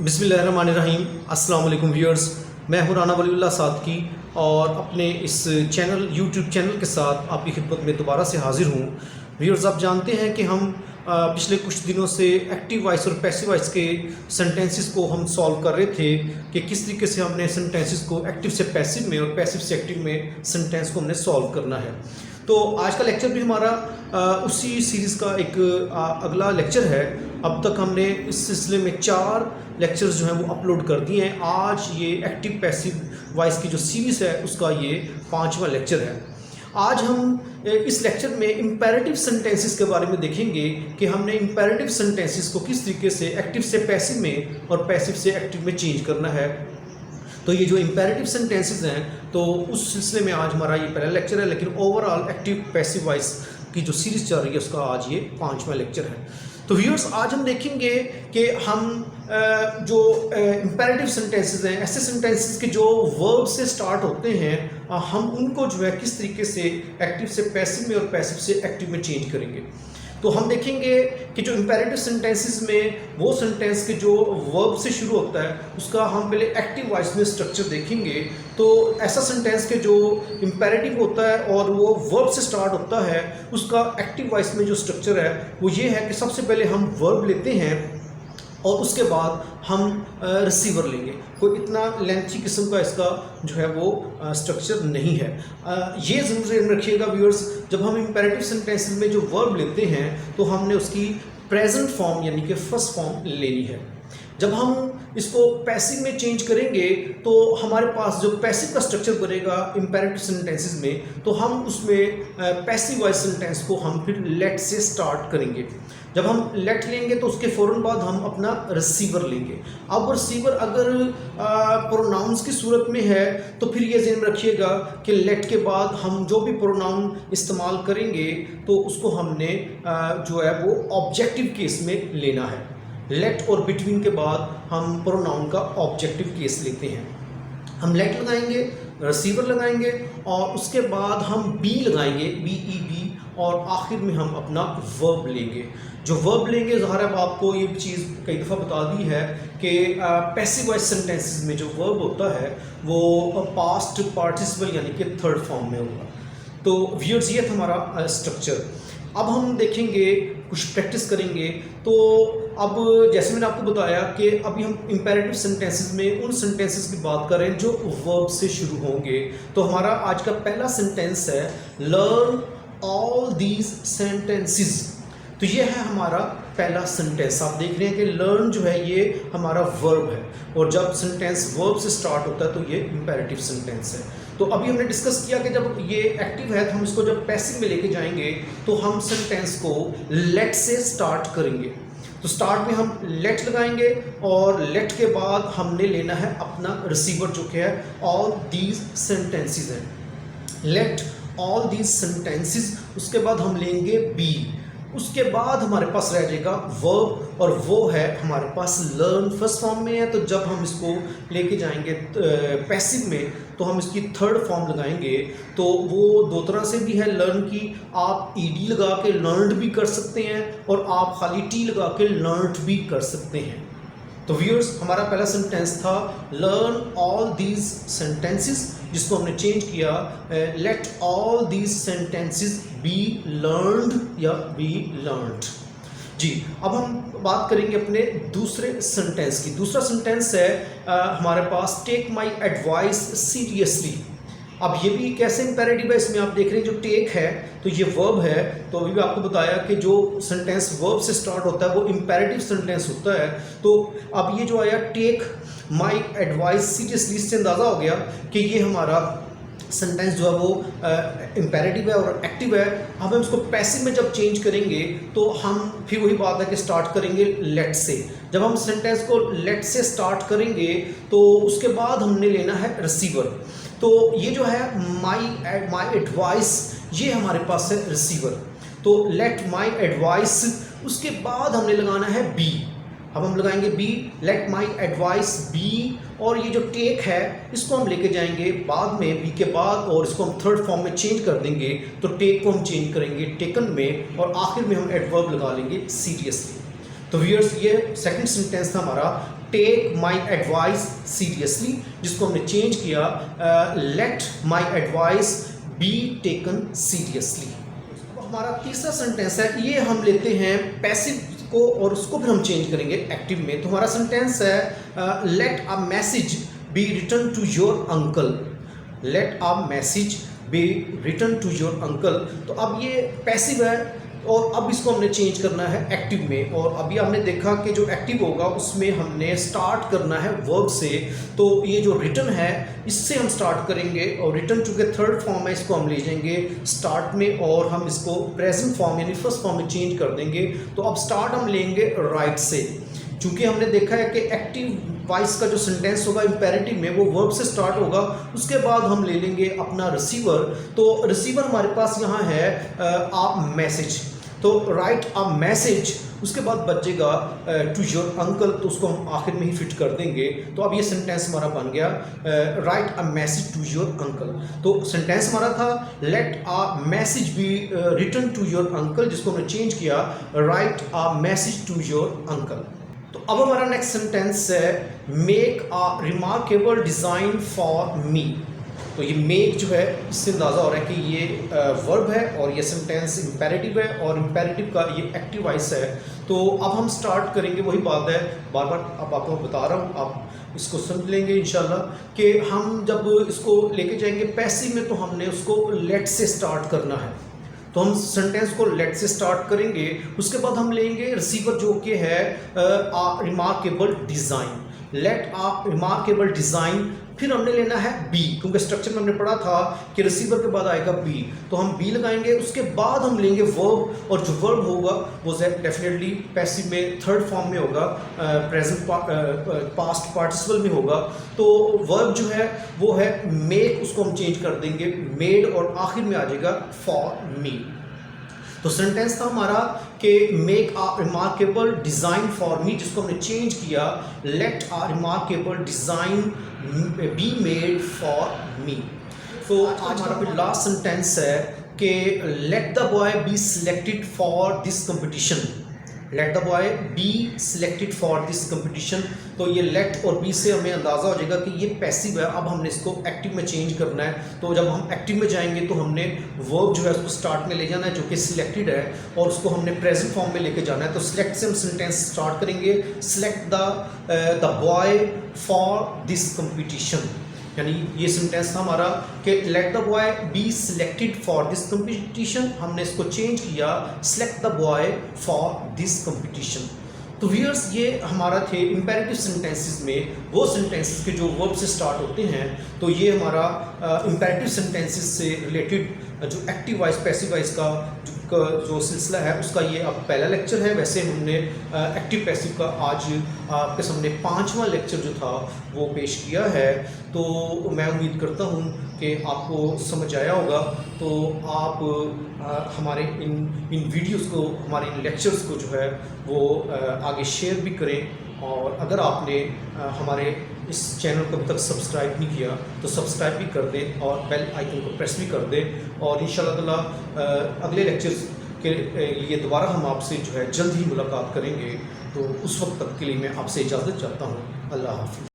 बिस्मिल्लाहिर्रहमानिर्रहीम। अस्सलाम वालेकुम व्यूअर्स, मैं हूं राना वलीउल्लाह सादकी और अपने इस यूट्यूब चैनल के साथ आपकी खिदमत में दोबारा से हाज़िर हूं। व्यूअर्स, आप जानते हैं कि हम पिछले कुछ दिनों से एक्टिव वॉइस और पैसिव वॉइस के सेंटेंसेस को हम सॉल्व कर रहे थे कि किस तरीके से हमने सेंटेंसेस को एक्टिव से पैसिव में और पैसिव से एक्टिव में सेंटेंस को हमने सॉल्व करना है। तो आज का लेक्चर भी हमारा उसी सीरीज़ का एक अगला लेक्चर है। अब तक हमने इस सिलसिले में 4 लेक्चर्स जो हैं वो अपलोड कर दिए हैं। आज ये एक्टिव पैसिव वॉइस की जो सीरीज़ है उसका ये 5वां लेक्चर है। आज हम इस लेक्चर में इम्पेरेटिव सेंटेंसेस के बारे में देखेंगे कि हमने इम्पेरेटिव सेंटेंसेस को किस तरीके से एक्टिव से पैसिव में और पैसिव से एक्टिव में चेंज करना है। तो ये जो इम्पेरेटिव सेंटेंसेस हैं तो उस सिलसिले में आज हमारा ये पहला लेक्चर है, लेकिन ओवरऑल एक्टिव पैसिव वॉइस की जो सीरीज़ चल रही है उसका आज ये 5वां लेक्चर है। तो व्यूअर्स, आज हम देखेंगे कि हम जो इम्पेरेटिव सेंटेंसेस हैं, ऐसे सेंटेंसेस के जो वर्ब से स्टार्ट होते हैं, हम उनको जो है किस तरीके से एक्टिव से पैसिव में और पैसिव से एक्टिव में चेंज करेंगे। तो हम देखेंगे कि जो इम्पेरेटिव सेंटेंसेस में वो सेंटेंस के जो वर्ब से शुरू होता है उसका हम पहले एक्टिव वॉइस में स्ट्रक्चर देखेंगे। तो ऐसा सेंटेंस के जो इम्पेरेटिव होता है और वो वर्ब से स्टार्ट होता है उसका एक्टिव वॉइस में जो स्ट्रक्चर है वो ये है कि सबसे पहले हम वर्ब लेते हैं और उसके बाद हम रिसीवर लेंगे। कोई इतना लेंथी किस्म का इसका जो है वो स्ट्रक्चर नहीं है। ये ज़रूर ध्यान रखिएगा व्यूअर्स, जब हम इम्पेरेटिव सेंटेंसेस में जो वर्ब लेते हैं तो हमने उसकी प्रेजेंट फॉर्म यानी कि फर्स्ट फॉर्म लेनी है। जब हम इसको पैसिव में चेंज करेंगे तो हमारे पास जो पैसिव का स्ट्रक्चर बनेगा इम्पेरेटिव सेंटेंसेस में, तो हम उसमें पैसिव वॉइस सेंटेंस को हम फिर लेट से स्टार्ट करेंगे। जब हम लेट लेंगे तो उसके फ़ौरन बाद हम अपना रिसीवर लेंगे। अब रिसीवर अगर प्रोनाउंस की सूरत में है तो फिर ये ध्यान रखिएगा कि लेट के बाद हम जो भी प्रोनाउन इस्तेमाल करेंगे तो उसको हमने जो है वो ऑब्जेक्टिव केस में लेना है। लेट और बिटवीन के बाद हम प्रोनाउन का ऑब्जेक्टिव केस लेते हैं। हम लेट लगाएंगे, रिसीवर लगाएंगे और उसके बाद हम बी लगाएंगे, BEB, और आखिर में हम अपना वर्ब लेंगे। जो वर्ब लेंगे, ज़ाहिर है आपको ये चीज़ कई दफ़ा बता दी है कि पैसिव वॉइस सेंटेंसेस में जो वर्ब होता है वो पास्ट पार्टिसिपल यानी कि थर्ड फॉर्म में होगा। तो व्यूअर्स, ये था हमारा स्ट्रक्चर। अब हम देखेंगे, कुछ प्रैक्टिस करेंगे। तो अब जैसे मैंने आपको बताया कि अभी हम इम्पेरेटिव सेंटेंसेस में उन सेंटेंसेस की बात कर रहे हैं जो वर्ब से शुरू होंगे। तो हमारा आज का पहला सेंटेंस है लर्न ऑल दीज सेंटेंसेस। तो ये है हमारा पहला सेंटेंस। आप देख रहे हैं कि लर्न जो है ये हमारा वर्ब है और जब सेंटेंस वर्ब से स्टार्ट होता है तो ये इम्पेरेटिव सेंटेंस है। तो अभी हमने डिस्कस किया कि जब ये एक्टिव है तो हम इसको जब पैसिव में लेके जाएंगे तो हम सेंटेंस को लेट से स्टार्ट करेंगे। तो स्टार्ट में हम लेट लगाएंगे और लेट के बाद हमने लेना है अपना रिसीवर जो कि है ऑल दीज सेंटेंसेस है। लेट ऑल दीज सेंटेंसेस, उसके बाद हम लेंगे बी, उसके बाद हमारे पास रह जाएगा वर्ब और वो है हमारे पास लर्न फर्स्ट फॉर्म में है। तो जब हम इसको लेके जाएंगे पैसिव में तो हम इसकी थर्ड फॉर्म लगाएंगे। तो वो दो तरह से भी है लर्न की, आप ED लगा के लर्नड भी कर सकते हैं और आप खाली T लगा के लर्नड भी कर सकते हैं। तो व्यूअर्स, हमारा पहला सेंटेंस था लर्न ऑल दीज सेंटेंसेस, जिसको हमने चेंज किया let all these sentences B learned या बी लर्नड। जी, अब हम बात करेंगे अपने दूसरे सेंटेंस की। दूसरा सेंटेंस है हमारे पास टेक माई एडवाइस सीरियसली। अब ये भी कैसे इम्पेरेटिव है, इसमें आप देख रहे हैं जो टेक है तो ये वर्ब है। तो अभी भी आपको बताया कि जो सेंटेंस वर्ब से स्टार्ट होता है वो इम्पेरेटिव सेंटेंस होता है। तो अब ये जो आया टेक माई एडवाइस सीरियसली, इससे अंदाज़ा हो गया कि ये हमारा सेंटेंस जो है वो इम्पेरेटिव है और एक्टिव है। अब हम इसको पैसिव में जब चेंज करेंगे तो हम फिर वही बात है कि स्टार्ट करेंगे लेट से। जब हम सेंटेंस को लेट से स्टार्ट करेंगे तो उसके बाद हमने लेना है रिसीवर। तो ये जो है माई एडवाइस, ये हमारे पास है रिसीवर। तो लेट माई एडवाइस, उसके बाद हमने लगाना है बी। अब हम लगाएंगे be, let my advice be, और ये जो टेक है इसको हम लेके जाएंगे बाद में बी के बाद और इसको हम थर्ड फॉर्म में चेंज कर देंगे। तो टेक को हम चेंज करेंगे टेकन में और आखिर में हम एडवर्ब लगा लेंगे सीरियसली। तो व्यूअर्स, ये सेकंड सेंटेंस था हमारा टेक माई एडवाइस सीरियसली, जिसको हमने चेंज किया late my advice be taken seriously. हमारा तीसरा सेंटेंस है, ये हम लेते हैं पैसिव को और उसको फिर हम चेंज करेंगे एक्टिव में। तो हमारा सेंटेंस है let a message be return to your uncle. Let a message be return to your uncle. तो अब ये पैसिव है और अब इसको हमने चेंज करना है एक्टिव में। और अभी हमने देखा कि जो एक्टिव होगा उसमें हमने स्टार्ट करना है वर्ब से। तो ये जो रिटर्न है इससे हम स्टार्ट करेंगे और रिटर्न चूँकि थर्ड फॉर्म है इसको हम ले जाएंगे स्टार्ट में और हम इसको प्रेजेंट फॉर्म यानी फर्स्ट फॉर्म में चेंज कर देंगे। तो अब स्टार्ट हम लेंगे राइट से, चूँकि हमने देखा है कि एक्टिव वॉइस का जो सेंटेंस होगा इंपेरेटिव में वो वर्ब से स्टार्ट होगा। उसके बाद हम ले लेंगे अपना रिसीवर। तो रिसीवर हमारे पास यहाँ है आ मैसेज, तो राइट अ मैसेज, उसके बाद बचेगा टू योर अंकल, तो उसको हम आखिर में ही फिट कर देंगे। तो अब ये सेंटेंस हमारा बन गया write a message to your uncle. तो सेंटेंस हमारा था let a message be return to your uncle, जिसको हमने चेंज किया write a message to your uncle. तो अब हमारा नेक्स्ट सेंटेंस है make a remarkable design for me. तो ये मेक जो है इससे अंदाज़ा हो रहा है कि ये वर्ब है और ये सेंटेंस इंपेरेटिव है और इंपेरेटिव का ये एक्टिव वॉइस है। तो अब हम स्टार्ट करेंगे, वही बात है बार बार अब आपको बता रहा हूँ, आप इसको समझ लेंगे इंशाल्लाह कि हम जब इसको लेके जाएंगे पैसिव में तो हमने उसको लेट से स्टार्ट करना है। तो हम सेंटेंस को लेट से स्टार्ट करेंगे, उसके बाद हम लेंगे रिसीवर जो कि है आ remarkable design. Late a remarkable design, फिर हमने लेना है बी, क्योंकि स्ट्रक्चर में हमने पढ़ा था कि रिसीवर के बाद आएगा बी, तो हम बी लगाएंगे। उसके बाद हम लेंगे वर्ब, और जो वर्ब होगा वो डेफिनेटली पैसिव में थर्ड फॉर्म में होगा, प्रेजेंट पास्ट पार्टिसिपल में होगा। तो वर्ब जो है वो है मेक, उसको हम चेंज कर देंगे मेड, और आखिर में आ जाएगा फॉर मी। तो सेंटेंस था हमारा कि make a remarkable design for me, जिसको हमने चेंज किया let a remarkable design be made for me. तो आज हमारा फिर लास्ट सेंटेंस है कि let the boy be selected for this competition. Let the boy be selected for this competition. तो ये लेट और बी से हमें अंदाज़ा हो जाएगा कि ये पैसिव है। अब हमने इसको एक्टिव में चेंज करना है। तो जब हम एक्टिव में जाएंगे तो हमने वर्ब जो है उसको स्टार्ट में ले जाना है जो कि सिलेक्टेड है, और उसको हमने प्रेजेंट फॉर्म में लेके जाना है। तो सिलेक्ट से हम सेंटेंस स्टार्ट करेंगे, select the boy for this competition. यानी ये सेंटेंस था हमारा कि let the boy be selected for this competition. हमने इसको चेंज किया select the boy for this competition. तो व्यूअर्स ये हमारा थे इंपेरेटिव सेंटेंसेस में वो सेंटेंसेस के जो वर्ब से स्टार्ट होते हैं। तो ये हमारा इंपेरेटिव सेंटेंसेस से रिलेटेड जो एक्टिव वॉइस पैसिव वॉइस का जो सिलसिला है उसका ये अब पहला लेक्चर है। वैसे हमने एक्टिव पैसिव का आज आपके सामने 5वां लेक्चर जो था वो पेश किया है। तो मैं उम्मीद करता हूँ कि आपको समझ आया होगा। तो आप हमारे इन वीडियोस को, हमारे इन लेक्चर्स को जो है वो आगे शेयर भी करें। और अगर आपने हमारे इस चैनल को अभी तक सब्सक्राइब नहीं किया तो सब्सक्राइब भी कर दें और बेल आइकन को प्रेस भी कर दें। और इंशाल्लाह ताला अगले लेक्चर्स के लिए दोबारा हम आपसे जो है जल्द ही मुलाकात करेंगे। तो उस वक्त तक के लिए मैं आपसे इजाज़त चाहता हूँ। अल्लाह हाफ़िज़।